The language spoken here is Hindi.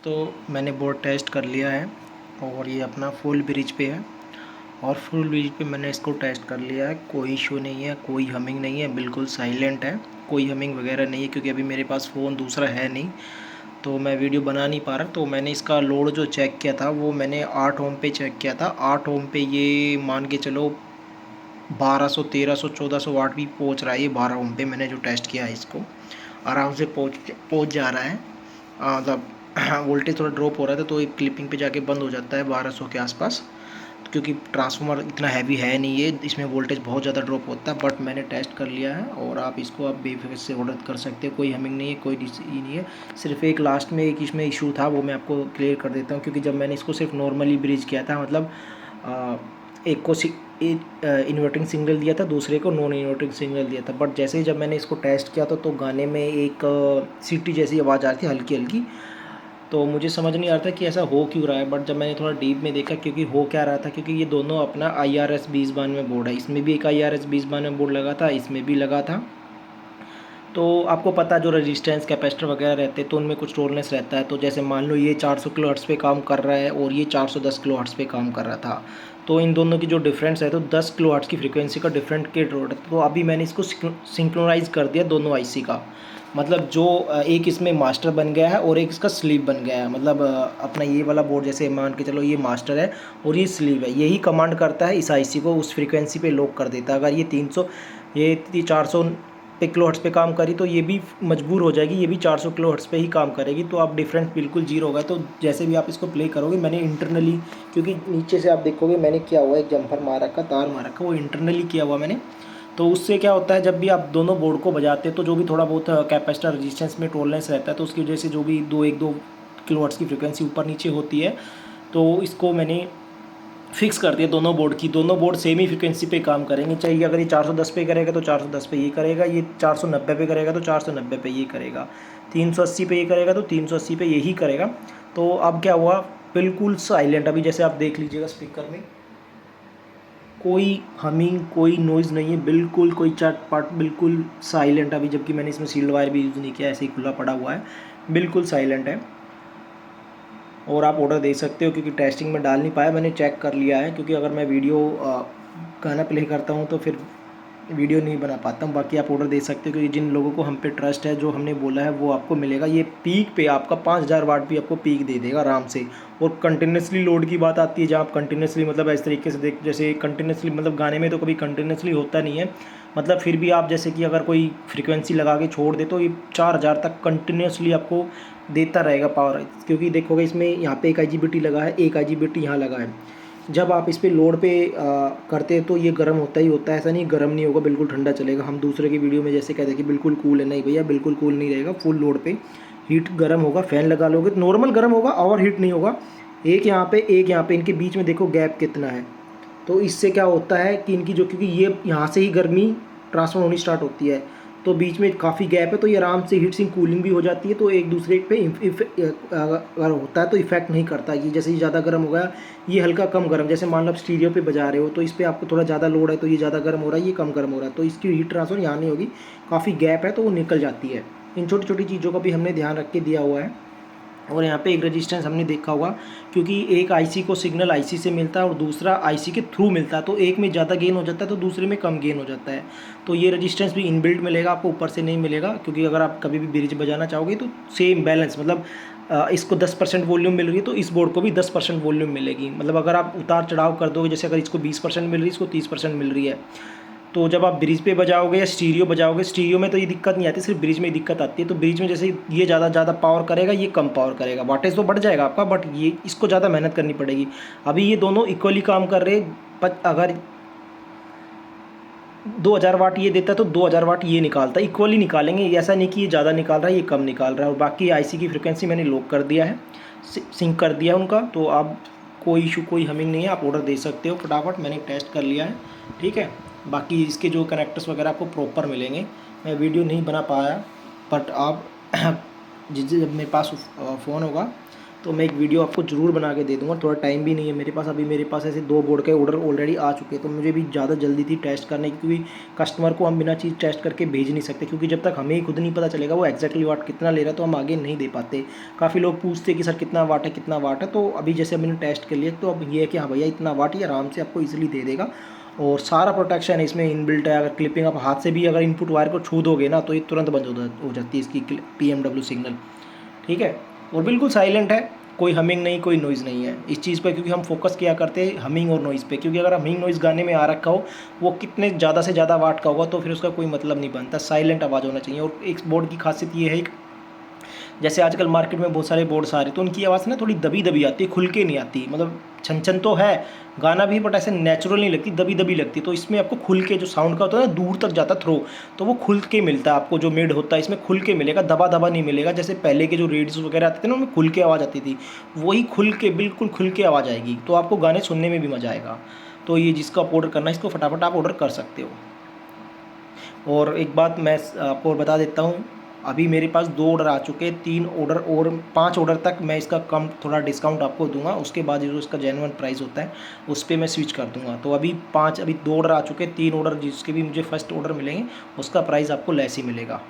तो मैंने बोर्ड टेस्ट कर लिया है और ये अपना फुल ब्रिज पे है और फुल ब्रिज पे मैंने इसको टेस्ट कर लिया है। कोई इशू नहीं है, कोई हमिंग नहीं है, बिल्कुल साइलेंट है, कोई हमिंग वगैरह नहीं है क्योंकि अभी मेरे पास फ़ोन दूसरा है नहीं तो मैं वीडियो बना नहीं पा रहा। तो मैंने इसका लोड जो चेक किया था वो मैंने 8 ओम पे चेक किया था। 8 ओम पे ये मान के चलो 1200 1300 1400 वाट भी पहुंच रहा है। ये 12 ओम पे मैंने जो टेस्ट किया है इसको आराम से पहुंच जा रहा है। मतलब वोल्टेज थोड़ा ड्रॉप हो रहा था तो ये क्लिपिंग पे जाके बंद हो जाता है 1200 के आसपास, क्योंकि ट्रांसफार्मर इतना हैवी है नहीं ये, इसमें वोल्टेज बहुत ज़्यादा ड्रॉप होता है। बट मैंने टेस्ट कर लिया है और आप इसको आप बेफिक्र से ऑर्डर कर सकते हो। कोई हमिंग नहीं है, कोई ये नहीं है। सिर्फ एक लास्ट में एक इसमें इशू था, वो मैं आपको क्लियर कर देता हूँ। क्योंकि जब मैंने इसको सिर्फ नॉर्मली ब्रिज किया था, मतलब एक को इन्वर्टिंग सिग्नल दिया था, दूसरे को नॉन इन्वर्टिंग सिग्नल दिया था। बट जैसे ही जब मैंने इसको टेस्ट किया था तो गाने में एक सीटी जैसी आवाज़ आ रही थी हल्की हल्की। तो मुझे समझ नहीं आ रहा था कि ऐसा हो क्यों रहा है। बट जब मैंने थोड़ा डीप में देखा, क्योंकि हो क्या रहा था, क्योंकि ये दोनों अपना IRS 2092 बोर्ड है। इसमें भी एक IRS 2092 बोर्ड लगा था, इसमें भी लगा था। तो आपको पता जो रेजिस्टेंस कैपेसिटर वगैरह रहते हैं तो उनमें कुछ टोलरेंस रहता है। तो जैसे मान लो ये 400 किलो हर्ट्ज़ पे काम कर रहा है और ये 410 किलो हर्ट्ज़ पे काम कर रहा था, तो इन दोनों की जो डिफरेंस है तो 10 किलो हर्ट्ज़ की फ्रीक्वेंसी का डिफरेंट के रोड। तो अभी मैंने इसको सिंक्रोनाइज़ कर दिया दोनों IC का। मतलब जो एक इसमें मास्टर बन गया है और एक इसका स्लीव बन गया है। मतलब अपना ये वाला बोर्ड जैसे मान के चलो ये मास्टर है और ये स्लीव है, यही कमांड करता है इस IC को उस फ्रीक्वेंसी पे लॉक कर देता है। अगर ये 300 ये 400 पे किलो हर्ट्ज़ पे काम करी तो ये भी मजबूर हो जाएगी, ये भी 400 किलो हर्ट्ज़ पे ही काम करेगी। तो आप डिफरेंस बिल्कुल जीरो होगा। तो जैसे भी आप इसको प्ले करोगे, मैंने इंटरनली, क्योंकि नीचे से आप देखोगे मैंने किया हुआ है, एक जम्पर मार रखा, तार मार रखा, वो इंटरनली किया हुआ मैंने। तो उससे क्या होता है, जब भी आप दोनों बोर्ड को बजाते हैं तो जो भी थोड़ा बहुत कैपेसिटर रेजिस्टेंस में टॉलरेंस रहता है तो उसकी वजह से जो भी 2 किलो हर्ट्ज़ की फ्रीक्वेंसी ऊपर नीचे होती है, तो इसको मैंने फिक्स कर दिया दोनों बोर्ड की। दोनों बोर्ड सेम ही फ्रिक्वेंसी पे काम करेंगे। चाहिए अगर ये 410 पे करेगा तो 410 पे ये करेगा, ये 490 पे करेगा तो 490 पे ये करेगा, 380 पे ये करेगा तो 380 पे यही करेगा। तो अब क्या हुआ, बिल्कुल साइलेंट। अभी जैसे आप देख लीजिएगा स्पीकर में कोई हमिंग, कोई नॉइज़ नहीं है, बिल्कुल कोई चटपट, बिल्कुल साइलेंट। अभी जबकि मैंने इसमें सील्ड वायर भी यूज़ नहीं किया, ऐसे ही खुला पड़ा हुआ है, बिल्कुल साइलेंट है। और आप ऑर्डर दे सकते हो, क्योंकि टेस्टिंग में डाल नहीं पाया, मैंने चेक कर लिया है। क्योंकि अगर मैं वीडियो गाना प्ले करता हूँ तो फिर वीडियो नहीं बना पाता हूँ। बाकी आप ऑर्डर दे सकते हो, क्योंकि जिन लोगों को हम पे ट्रस्ट है, जो हमने बोला है वो आपको मिलेगा। ये पीक पे आपका 5000 वाट भी आपको पीक दे देगा आराम से। और कंटिन्यूसली लोड की बात आती है, जहाँ आप कंटिन्यूसली, मतलब इस तरीके से देख, जैसे कंटिन्यूसली, मतलब गाने में तो कभी कंटिन्यूसली होता नहीं है। मतलब फिर भी आप जैसे कि अगर कोई फ्रीक्वेंसी लगा के छोड़ दे तो ये 4000 तक कंटिन्यूसली आपको देता रहेगा पावर। क्योंकि देखोगे इसमें यहाँ पे एक IGBT लगा है, एक IGBT यहाँ लगा है। जब आप इस पे लोड पे करते हैं तो ये गर्म होता ही होता है। ऐसा नहीं गर्म नहीं होगा, बिल्कुल ठंडा चलेगा। हम दूसरे की वीडियो में जैसे कहते हैं कि बिल्कुल कूल है, नहीं भैया बिल्कुल कूल नहीं रहेगा। फुल लोड पे हीट गर्म होगा, फ़ैन लगा लोगे तो नॉर्मल गर्म होगा, ओवर हीट नहीं होगा। एक यहाँ पे एक यहाँ पे, इनके बीच में देखो गैप कितना है। तो इससे क्या होता है कि इनकी जो, क्योंकि ये यहाँ से ही गर्मी ट्रांसफ़र होनी स्टार्ट होती है, तो बीच में काफ़ी गैप है, तो ये आराम से हीट सिंक कूलिंग भी हो जाती है। तो एक दूसरे पे अगर होता है तो इफेक्ट नहीं करता। ये जैसे ही ज़्यादा गर्म हो गया, ये हल्का कम गर्म, जैसे मान लो आप स्टीरियो पे बजा रहे हो तो इस पर आपको थोड़ा ज़्यादा लोड है तो ये ज़्यादा गर्म हो रहा है, ये कम गर्म हो रहा है, तो इसकी हीट ट्रांसफ़र यहाँ नहीं होगी, काफ़ी गैप है तो वो निकल जाती है। इन छोटी छोटी चीज़ों का भी हमने ध्यान रख के दिया हुआ है। और यहाँ पे एक रेजिस्टेंस हमने देखा होगा, क्योंकि एक IC को सिग्नल IC से मिलता है और दूसरा IC के थ्रू मिलता है, तो एक में ज़्यादा गेन हो जाता है तो दूसरे में कम गेन हो जाता है। तो ये रेजिस्टेंस भी इनबिल्ट मिलेगा आपको, ऊपर से नहीं मिलेगा। क्योंकि अगर आप कभी भी ब्रिज बजाना चाहोगे तो सेम बैलेंस, मतलब इसको 10% वॉल्यूम मिल रही है तो इस बोर्ड को भी 10% वॉल्यूम मिलेगी। मतलब अगर आप उतार चढ़ाव कर दोगे, जैसे अगर इसको 20% मिल रही है, इसको 30% मिल रही है, तो जब आप ब्रिज पे बजाओगे या स्टीरियो बजाओगे, स्टीरियो में तो ये दिक्कत नहीं आती, सिर्फ ब्रिज में ही दिक्कत आती है। तो ब्रिज में जैसे ये ज़्यादा पावर करेगा, ये कम पावर करेगा, वाटेज तो बढ़ जाएगा आपका, बट ये इसको ज़्यादा मेहनत करनी पड़ेगी। अभी ये दोनों इक्वली काम कर रहे हैं, पर अगर 2000 वाट ये देता है तो 2000 वाट ये निकालता है, इक्वली निकालेंगे। ऐसा नहीं कि ये ज़्यादा निकाल रहा है, ये कम निकाल रहा है। और बाकी IC की फ्रिक्वेंसी मैंने लॉक कर दिया है, सिंक कर दिया उनका, तो अब कोई इशू, कोई हमिंग नहीं है। आप ऑर्डर दे सकते हो फटाफट, मैंने टेस्ट कर लिया है, ठीक है। बाकी इसके जो कनेक्टर्स वगैरह आपको प्रॉपर मिलेंगे। मैं वीडियो नहीं बना पाया, बट आप जब मेरे पास फ़ोन होगा तो मैं एक वीडियो आपको ज़रूर बना के दे दूँगा। थोड़ा टाइम भी नहीं है मेरे पास, अभी मेरे पास ऐसे 2 बोर्ड के ऑर्डर ऑलरेडी आ चुके हैं, तो मुझे भी ज़्यादा जल्दी थी टेस्ट करने की, क्योंकि कस्टमर को हम बिना चीज़ टेस्ट करके भेज नहीं सकते, क्योंकि जब तक हमें ही खुद नहीं पता चलेगा वो एक्जैक्टली वाट कितना ले रहा है तो हम आगे नहीं दे पाते। काफ़ी लोग पूछते हैं कि सर कितना वाट है, कितना वाट है, तो अभी जैसे मैंने टेस्ट कर लिया, तो अब ये है कि हाँ भैया इतना वाट ये आराम से आपको ईजिली दे देगा। और सारा प्रोटेक्शन है इसमें इनबिल्ट है। अगर क्लिपिंग आप हाथ से भी अगर इनपुट वायर को छू दोगे ना, तो ये तुरंत बंद हो जाती है इसकी PMW सिग्नल, ठीक है। और बिल्कुल साइलेंट है, कोई हमिंग नहीं, कोई नॉइज़ नहीं है इस चीज़ पे, क्योंकि हम फोकस किया करते हैं हमिंग और नॉइज़ पे, क्योंकि अगर हमिंग नॉइज़ गाने में आ रखा हो, वो कितने ज़्यादा से ज़्यादा वाट का होगा तो फिर उसका कोई मतलब नहीं बनता। साइलेंट आवाज़ होना चाहिए। और एक बोर्ड की खासियत ये है, जैसे आजकल मार्केट में बहुत सारे बोर्ड्स आ रहे हैं, तो उनकी आवाज़ ना थोड़ी दबी दबी आती है, खुल के नहीं आती। मतलब छन छन तो है गाना भी, बट ऐसे नेचुरल नहीं लगती, दबी दबी लगती। तो इसमें आपको खुल के जो साउंड का होता है ना, दूर तक जाता थ्रो, तो वो खुल के मिलता है आपको। जो मिड होता है इसमें खुल के मिलेगा, दबा दबा नहीं मिलेगा। जैसे पहले के जो रेडियोस वगैरह आते थे ना, उनमें खुल के आवाज़ आती थी, वही खुल के, बिल्कुल खुल के आवाज़ आएगी, तो आपको गाने सुनने में भी मज़ा आएगा। तो ये जिसका आप ऑर्डर करना है, इसको फटाफट आप ऑर्डर कर सकते हो। और एक बात मैं आपको और बता देता हूँ, अभी मेरे पास 2 ऑर्डर आ चुके हैं, 3 ऑर्डर और 5 ऑर्डर तक मैं इसका कम थोड़ा डिस्काउंट आपको दूंगा। उसके बाद जो इसका जेन्युइन प्राइस होता है उस पर मैं स्विच कर दूंगा। तो अभी 2 ऑर्डर आ चुके हैं, 3 ऑर्डर जिसके भी मुझे फर्स्ट ऑर्डर मिलेंगे उसका प्राइस आपको लेस ही मिलेगा।